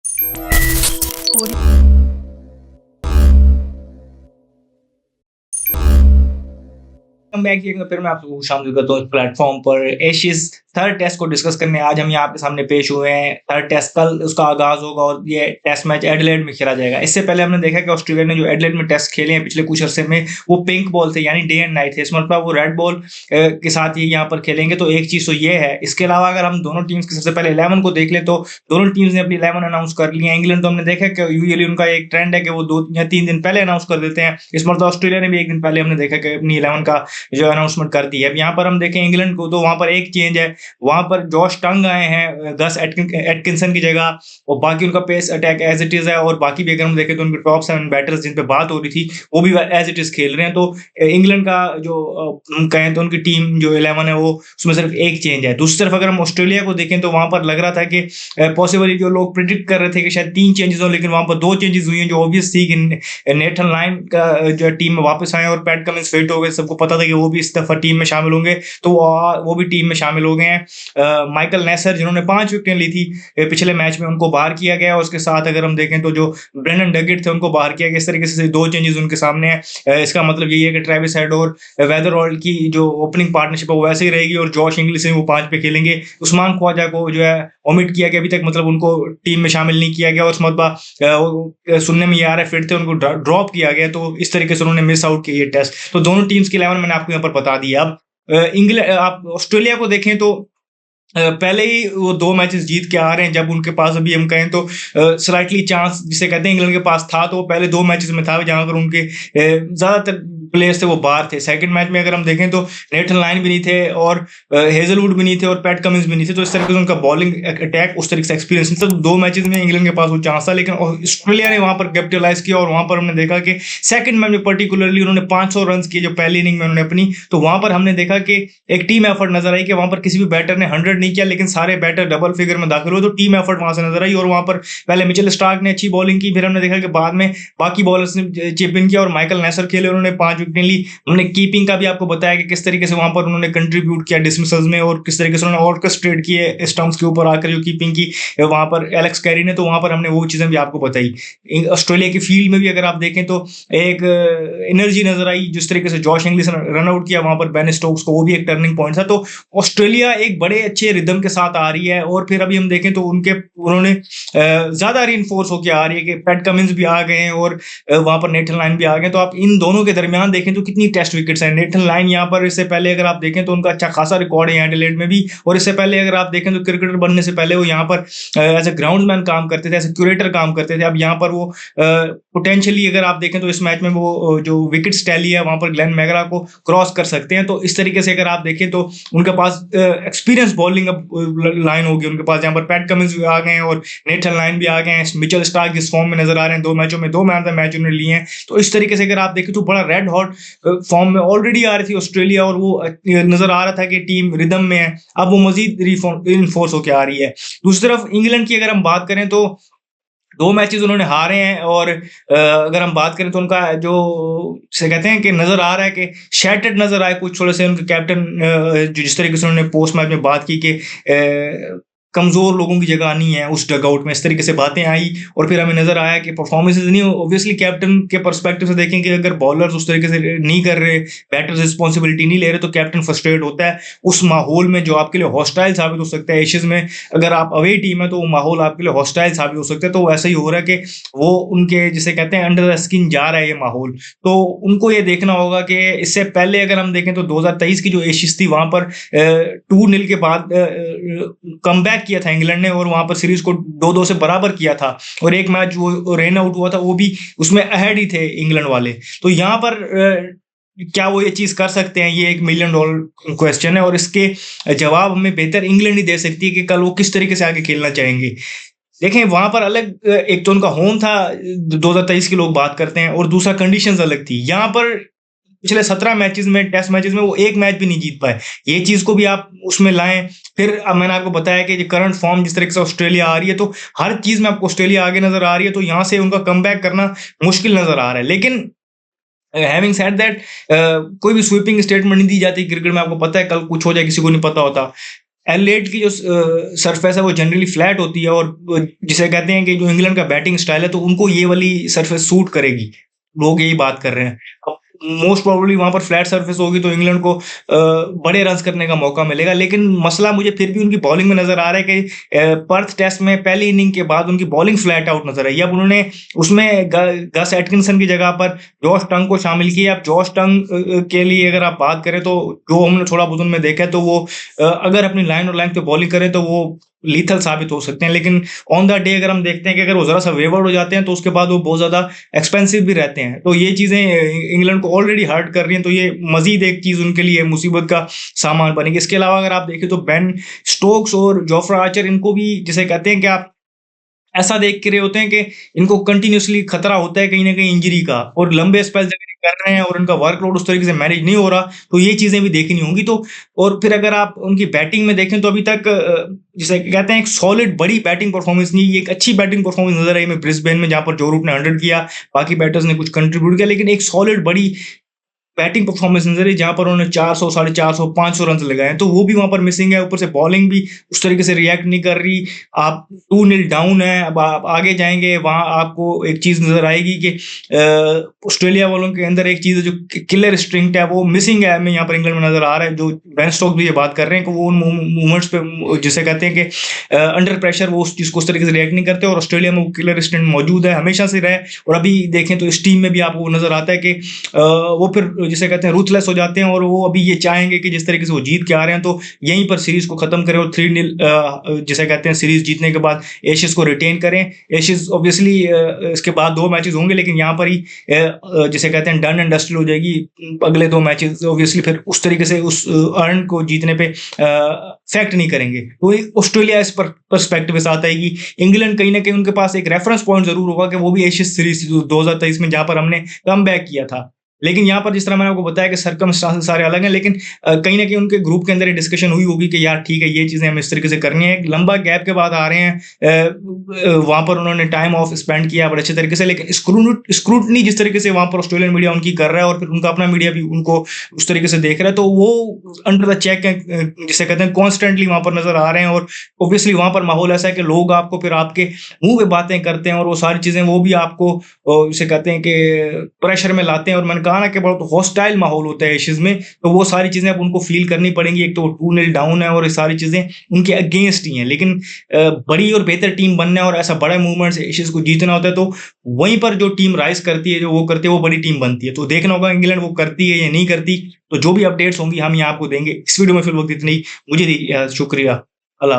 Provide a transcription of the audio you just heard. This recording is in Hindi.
Welcome back. एक बार फिर मैं आपको शामिल करता हूँ इस प्लेटफॉर्म पर एशियज थर्ड टेस्ट को डिस्कस करने। आज हम यहाँ आपके सामने पेश हुए हैं। थर्ड टेस्ट कल उसका आगाज होगा और ये टेस्ट मैच एडिलेड में खेला जाएगा। इससे पहले हमने देखा कि ऑस्ट्रेलिया ने जो एडिलेड में टेस्ट खेले हैं पिछले कुछ अरसे में, वो पिंक बॉल थे, यानी डे एंड नाइट थे। इस मतलब वो रेड बॉल के साथ ये यहाँ पर खेलेंगे। तो एक चीज तो ये है। इसके अलावा अगर हम दोनों टीम्स के सबसे पहले 11 को देख लें तो दोनों टीम्स ने अपनी 11 अनाउंस कर ली है। इंग्लैंड तो हमने देखा कि यूजुअली उनका एक ट्रेंड है कि वो 2 या 3 दिन पहले अनाउंस कर देते हैं। इस मतलब ऑस्ट्रेलिया ने भी एक दिन पहले हमने देखा कि अपनी 11 का जो अनाउंसमेंट कर दी है। अब यहाँ पर हम देखें इंग्लैंड को, तो वहां पर एक चेंज है। वहां पर जॉश टंग आए हैं गस एटकिंसन की जगह, और बाकी उनका pace attack as it is है। और बाकी भी अगर हम देखें तो उनके टॉप 7 बैटर्स जिन पे बात हो रही थी वो भी एज इट इज खेल रहे हैं। तो इंग्लैंड का जो हम कहें तो उनकी टीम जो 11 है वो उसमें सिर्फ एक चेंज है। दूसरी तरफ अगर हम ऑस्ट्रेलिया को देखें तो वहां पर लग रहा था कि पॉसिबली जो लोग प्रिडिक्ट कर रहे थे कि शायद 3 चेंजेस हो, लेकिन वहां पर 2 चेंजेस हुई हैं जो ऑब्वियस थी कि नेथन लाइन का जो टीम में वापस आए और पैट कमिंस फिट हो गए। सबको पता था कि वो भी इस दफा टीम में शामिल होंगे, तो वो भी टीम में शामिल हो गए हैं। माइकल नेसर जिन्होंने 5 विकेटें ली थी पिछले मैच में, उनको बाहर किया गया। उसके साथ अगर हम देखें तो जो ब्रेंडन डगेट थे उनको बाहर किया गया। इस तरीके से 2 चेंजेस उनके सामने है। इसका मतलब यही है कि ट्रेविस हेड और वेदरहोल्ड की जो ओपनिंग पार्टनरशिप है वो वैसे ही रहेगी, और जॉश इंग्लिश वो 5 पे खेलेंगे। उस्मान ख्वाजा को जो है ओमिट किया गया अभी तक, मतलब उनको टीम में शामिल नहीं किया गया। और सुनने में ये आ रहा है फिर थे उनको ड्रॉप किया गया, तो इस तरीके से उन्होंने मिस आउट किया ये टेस्ट। तो दोनों टीम्स की 11 मैंने आपको यहाँ पर बता दिया। अब इंग्लैंड आप ऑस्ट्रेलिया को देखें तो पहले ही वो 2 मैचेस जीत के आ रहे हैं। जब उनके पास अभी हम कहें तो स्लाइटली चांस जिसे कहते हैं इंग्लैंड के पास था, तो वो पहले 2 मैचेस में था जहां पर उनके ज्यादातर प्लेयर्स थे वो बाहर थे। सेकंड मैच में अगर हम देखें तो नेथन लाइन भी नहीं थे और हेजलवुड भी नहीं थे और पैट कमिंस भी नहीं थे। तो इस तरीके से उनका बॉलिंग अटैक उस तरीके से एक्सपीरियंस नहीं था। 2 मैचेस में इंग्लैंड के पास वो चांस था, लेकिन ऑस्ट्रेलिया ने वहां पर कैपिटलाइज किया। और वहां पर हमने देखा कि सेकंड मैच में पर्टिकुलरली उन्होंने 500 रन किए जो पहली इनिंग में उन्होंने अपनी। तो वहां पर हमने देखा कि एक टीम एफर्ट नजर आई कि वहां पर किसी भी बैटर ने 100 नहीं किया, लेकिन सारे बैटर डबल फिगर में दाखिल हुए। तो टीम एफर्ट वहां से नजर आई। और वहां पर पहले मिचेल स्टार्क ने अच्छी बॉलिंग की, फिर हमने देखा कि बाद में बाकी बॉलर्स ने चिप इन किया और माइकल नेसर खेले, उन्होंने 5 विकेट ली। हमने कीपिंग का भी आपको बताया कि किस तरीके से वहां पर उन्होंने कंट्रीब्यूट किया डिसमिसल्स में, और किस तरीके से उन्होंने ऑर्केस्ट्रेट किए स्टंप्स के ऊपर आकर जो कीपिंग की वहां पर एलेक्स कैरी ने। तो वहां पर हमने वो चीजें भी आपको बताई। ऑस्ट्रेलिया की फील्ड में भी अगर आप देखें तो एक एनर्जी नजर आई। जिस तरीके से जॉश इंग्लिश रन आउट किया वहां पर बेन स्टोक्स को, वो भी एक टर्निंग पॉइंट था। तो ऑस्ट्रेलिया एक बड़े अच्छे रिदम के साथ आ रही है। और फिर अभी हम देखें तो उन्होंने ज्यादा रीइंफोर्स होकर आ रही है कि पैट कमिंस भी आ गए हैं और वहां पर नेथन लाइन भी आ गए। तो आप इन दोनों के दरमियान देखें तो कितनी टेस्ट विकेट्स हैं। नेथन लाइन यहाँ पर इससे पहले अगर आप देखें तो उनका अच्छा खासा रिकॉर्ड है एडिलेड में भी। और इससे पहले अगर आप देखें तो क्रिकेटर बनने से पहले वो यहाँ पर एज ए ग्राउंडमैन काम करते थे, एज ए क्यूरेटर काम करते थे। अब यहाँ पर वो पोटेंशियली अगर आप देखें तो इस मैच में वो जो विकेट टैली है वहां पर ग्लेन मैगरा को क्रॉस कर सकते हैं। तो इस तरीके से अगर आप देखें तो उनके पास एक्सपीरियंस बॉलिंग अब लाइन होगी उनके पास, जहां पर पैट कमिंस भी आ गए हैं और नेथन लाइन भी आ गए हैं। मिचेल स्टार्क जिस फॉर्म में नजर आ रहे हैं, 2 मैचों में 2 मैन ऑफ द मैच उन्होंने लिए हैं। तो इस तरीके से अगर आप देखें तो बड़ा रेड हॉट फॉर्म में ऑलरेडी आ रही थी ऑस्ट्रेलिया, और वो नजर आ रहा था कि टीम रिदम में है। अब वो मजीद रिइंफोर्स होकर आ रही है। दूसरी तरफ इंग्लैंड की अगर हम बात करें तो 2 मैचेस उन्होंने हारे हैं। और अगर हम बात करें तो उनका जो से कहते हैं कि नजर आ रहा है कि शैटर्ड नजर आए कुछ थोड़े से उनके कैप्टन जो जिस तरीके से उन्होंने पोस्ट मैच में बात की कि कमजोर लोगों की जगह नहीं है उस डगआउट में, इस तरीके से बातें आई। और फिर हमें नजर आया कि परफॉर्मेंसेज नहीं, ऑब्वियसली कैप्टन के पर्सपेक्टिव से देखें कि अगर बॉलर्स उस तरीके से नहीं कर रहे, बैटर्स रिस्पॉन्सिबिलिटी नहीं ले रहे, तो कैप्टन फ्रस्ट्रेट होता है उस माहौल में जो आपके लिए हॉस्टाइल साबित हो सकता है। एशियज में अगर आप अवे टीम है तो वो माहौल आपके लिए हॉस्टाइल साबित हो सकता है। तो वैसा ही हो रहा है कि वो उनके जिसे कहते हैं अंडर द स्किन जा रहा है ये माहौल। तो उनको ये देखना होगा कि इससे पहले अगर हम देखें तो 2023 की जो एशियज थी वहां पर 2-0 के बाद कमबैक किया था इंग्लैंड ने, और वहां पर सीरीज को 2-2 से बराबर किया था। और एक मैच वो रेन आउट हुआ था, वो भी उसमें अहेड ही थे इंग्लैंड वाले। तो यहाँ पर क्या वो ये चीज कर सकते हैं, ये $1 मिलियन क्वेश्चन है। और इसके जवाब हमें बेहतर इंग्लैंड ही दे सकती है कि कल वो किस तरीके से आगे खेलना चाहेंगे। देखें वहां पर अलग एक तो उनका होम था 2023 की लोग बात करते हैं, और दूसरा कंडीशंस अलग थी। यहाँ पर पिछले 17 मैचेस में, टेस्ट मैचेस में वो एक मैच भी नहीं जीत पाए। ये चीज को भी आप उसमें लाएं। फिर अब मैंने आपको बताया कि करंट फॉर्म जिस तरीके से ऑस्ट्रेलिया आ रही है, तो हर चीज में आपको ऑस्ट्रेलिया आगे नजर आ रही है। तो यहाँ से उनका कमबैक करना मुश्किल नजर आ रहा है। लेकिन हैविंग सेड दैट कोई भी स्वीपिंग स्टेटमेंट नहीं दी जाती क्रिकेट में। आपको पता है कल कुछ हो जाए किसी को नहीं पता होता। एडिलेड की जो सरफेस है वो जनरली फ्लैट होती है, और जिसे कहते हैं कि जो इंग्लैंड का बैटिंग स्टाइल है तो उनको ये वाली सरफेस सूट करेगी। लोग यही बात कर रहे हैं। अब मोस्ट प्रोबेबली वहाँ पर फ्लैट सरफेस होगी तो इंग्लैंड को बड़े रन्स करने का मौका मिलेगा। लेकिन मसला मुझे फिर भी उनकी बॉलिंग में नज़र आ रहा है कि पर्थ टेस्ट में पहली इनिंग के बाद उनकी बॉलिंग फ्लैट आउट नज़र आई। अब उन्होंने उसमें गस एटकिंसन की जगह पर जॉश टंग को शामिल किया। अब जॉश टंग के लिए अगर आप बात करें तो जो हमने थोड़ा बहुत उनमें देखा है तो वो अगर अपनी लाइन और लेंथ पे बॉलिंग करें तो वो लीथल साबित हो सकते हैं। लेकिन ऑन द डे अगर हम देखते हैं कि अगर वो ज़रा-सा वेवर्ड हो जाते हैं तो उसके बाद वो बहुत ज़्यादा एक्सपेंसिव भी रहते हैं। तो ये चीज़ें इंग्लैंड को ऑलरेडी हर्ट कर रही हैं, तो ये मज़ीद एक चीज़ उनके लिए मुसीबत का सामान बनेगी। इसके अलावा अगर आप देखें तो बेन स्टोक्स और जोफ्रा आर्चर, इनको भी जिसे कहते हैं कि आप ऐसा देख के रहे होते हैं कि इनको कंटिन्यूअसली खतरा होता है कहीं न कहीं इंजरी का, और लंबे स्पेल्स अगर ये कर रहे हैं और उनका वर्कलोड उस तरीके से मैनेज नहीं हो रहा, तो ये चीज़ें भी देखनी होंगी। तो और फिर अगर आप उनकी बैटिंग में देखें तो अभी तक जिसे कहते हैं एक सॉलिड बड़ी बैटिंग परफॉर्मेंस नहीं, ये एक अच्छी बैटिंग परफॉर्मेंस नज़र आई हमें ब्रिस्बेन में, जहाँ पर जो रूट ने 100 किया, बाकी बैटर्स ने कुछ कंट्रीब्यूट किया, लेकिन एक सॉलिड बड़ी बैटिंग परफॉर्मेंस नज़र आई जहाँ पर उन्होंने 400, साढ़े 400, 500 रन्स लगाए हैं, तो वो भी वहाँ पर मिसिंग है। ऊपर से बॉलिंग भी उस तरीके से रिएक्ट नहीं कर रही। आप 2-0 डाउन है, अब आप आगे जाएँगे, वहाँ आपको एक चीज़ नज़र आएगी कि ऑस्ट्रेलिया वालों के अंदर एक चीज़ है जो किलर इंस्टिंक्ट है, वो मिसिंग है, हमें यहाँ पर इंग्लैंड में नज़र आ रहा है। जो बेन स्टोक्स भी ये बात कर रहे हैं कि वो उन मूवमेंट्स पे जिसे कहते हैं कि अंडर प्रेशर वो उस चीज़ को उस तरीके से रिएक्ट नहीं करते, और ऑस्ट्रेलिया में वो किलर इंस्टिंक्ट मौजूद है, हमेशा से रहा है। और अभी देखें तो इस टीम में भी आपको नज़र आता है कि वो फिर जिसे कहते हैं रूथलेस हो जाते हैं, और वो अभी ये चाहेंगे कि जिस तरीके से वो जीत के आ रहे हैं तो यहीं पर सीरीज को खत्म करें और 3-0 जिसे कहते हैं सीरीज जीतने के बाद एशेज को रिटेन करें। एशेज ऑब्वियसली इसके बाद 2 मैचेस होंगे, लेकिन यहाँ पर ही जिसे कहते हैं डन एंड डस्टेड हो जाएगी। अगले 2 मैचेस ऑब्वियसली फिर उस तरीके से उस अर्न को जीतने पे फैक्ट नहीं करेंगे। तो ऑस्ट्रेलिया इस पर्सपेक्टिव के साथ आएगी। इंग्लैंड कहीं ना कहीं उनके पास एक रेफरेंस पॉइंट जरूर होगा कि वो भी एशियन सीरीज 2023 में जहाँ पर हमने कम किया था। लेकिन यहाँ पर जिस तरह मैंने आपको बताया कि सर्कमस्टांसेस सारे अलग हैं, लेकिन कहीं न कहीं उनके ग्रुप के अंदर ये डिस्कशन हुई होगी कि यार ठीक है, ये चीज़ें हमें इस तरीके से करनी है। एक लंबा गैप के बाद आ रहे हैं, वहाँ पर उन्होंने टाइम ऑफ स्पेंड किया बड़े अच्छे तरीके से, लेकिन स्क्रूटनी जिस तरीके से वहाँ पर ऑस्ट्रेलियन मीडिया उनकी कर रहा है और फिर उनका अपना मीडिया भी उनको उस तरीके से देख रहा है, तो वो अंडर द चेक है, जिसे कहते हैं कॉन्स्टेंटली वहाँ पर नज़र आ रहे हैं। और ऑब्वियसली वहाँ पर माहौल ऐसा है कि लोग आपको फिर आपके मुँह पे बातें करते हैं, और वो सारी चीज़ें वो भी आपको जिसे कहते हैं कि प्रेशर में लाते हैं। और मैंने कहा ना कि बहुत हॉस्टाइल माहौल होता है एशेज में, तो वो सारी चीज़ें अब उनको फ़ील करनी पड़ेंगी। एक तो 2-0 डाउन है और ये सारी चीज़ें उनके अगेंस्ट ही हैं, लेकिन बड़ी और बेहतर टीम बनना है और ऐसा बड़ा मूवमेंट से एशेज को जीतना होता है, तो वहीं पर जो टीम राइज़ करती है, जो वो करती है, वो बड़ी टीम बनती है। तो देखना होगा इंग्लैंड वो करती है या नहीं करती। तो जो भी अपडेट्स होंगी हम यहाँ आपको देंगे। इस वीडियो में फिलहाल वक़्त इतना ही। मुझे शुक्रिया। अल्लाह हाफ़िज़।